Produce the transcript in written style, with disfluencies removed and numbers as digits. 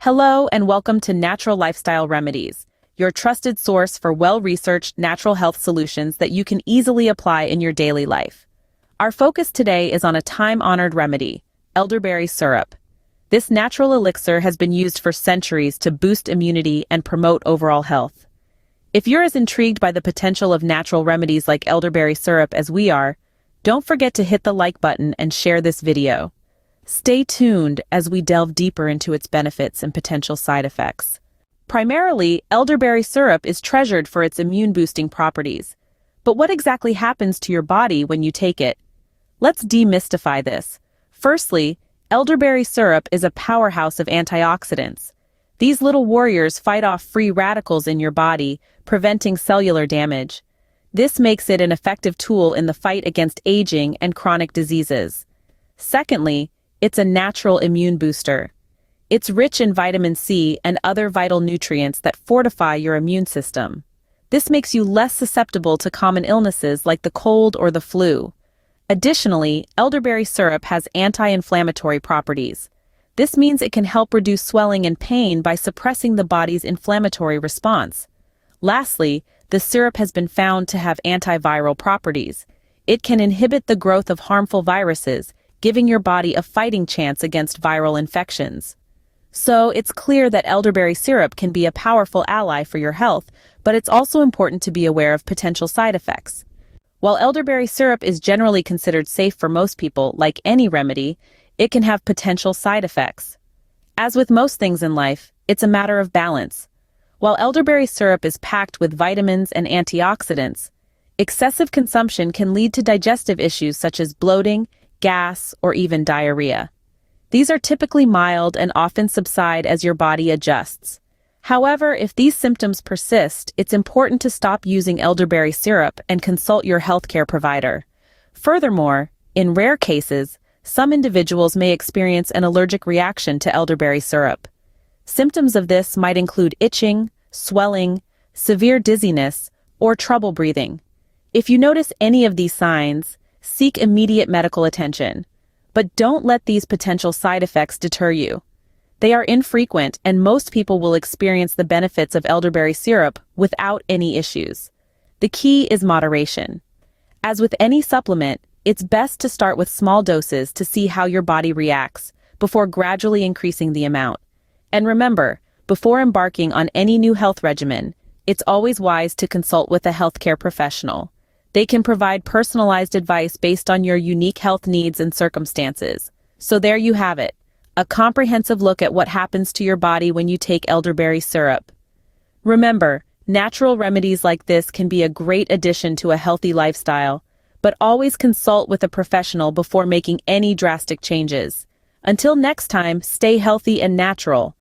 Hello and welcome to Natural Lifestyle Remedies, your trusted source for well-researched natural health solutions that you can easily apply in your daily life. Our focus today is on a time-honored remedy, elderberry syrup. This natural elixir has been used for centuries to boost immunity and promote overall health. If you're as intrigued by the potential of natural remedies like elderberry syrup as we are, don't forget to hit the like button and share this video. Stay tuned as we delve deeper into its benefits and potential side effects. Primarily, elderberry syrup is treasured for its immune-boosting properties. But what exactly happens to your body when you take it? Let's demystify this. Firstly, elderberry syrup is a powerhouse of antioxidants. These little warriors fight off free radicals in your body, preventing cellular damage. This makes it an effective tool in the fight against aging and chronic diseases. Secondly, it's a natural immune booster. It's rich in vitamin C and other vital nutrients that fortify your immune system. This makes you less susceptible to common illnesses like the cold or the flu. Additionally, elderberry syrup has anti-inflammatory properties. This means it can help reduce swelling and pain by suppressing the body's inflammatory response. Lastly, the syrup has been found to have antiviral properties. It can inhibit the growth of harmful viruses, giving your body a fighting chance against viral infections. So it's clear that elderberry syrup can be a powerful ally for your health, but it's also important to be aware of potential side effects. While elderberry syrup is generally considered safe for most people, like any remedy, it can have potential side effects. As with most things in life, it's a matter of balance. While elderberry syrup is packed with vitamins and antioxidants, excessive consumption can lead to digestive issues such as bloating, gas, or even diarrhea. These are typically mild and often subside as your body adjusts. However, if these symptoms persist, it's important to stop using elderberry syrup and consult your healthcare provider. Furthermore, in rare cases, some individuals may experience an allergic reaction to elderberry syrup. Symptoms of this might include itching, swelling, severe dizziness, or trouble breathing. If you notice any of these signs, seek immediate medical attention. But don't let these potential side effects deter you. They are infrequent, and most people will experience the benefits of elderberry syrup without any issues. The key is moderation. As with any supplement, it's best to start with small doses to see how your body reacts, before gradually increasing the amount. And remember, before embarking on any new health regimen, it's always wise to consult with a healthcare professional. They can provide personalized advice based on your unique health needs and circumstances. So there you have it, a comprehensive look at what happens to your body when you take elderberry syrup. Remember, natural remedies like this can be a great addition to a healthy lifestyle, but always consult with a professional before making any drastic changes. Until next time, stay healthy and natural.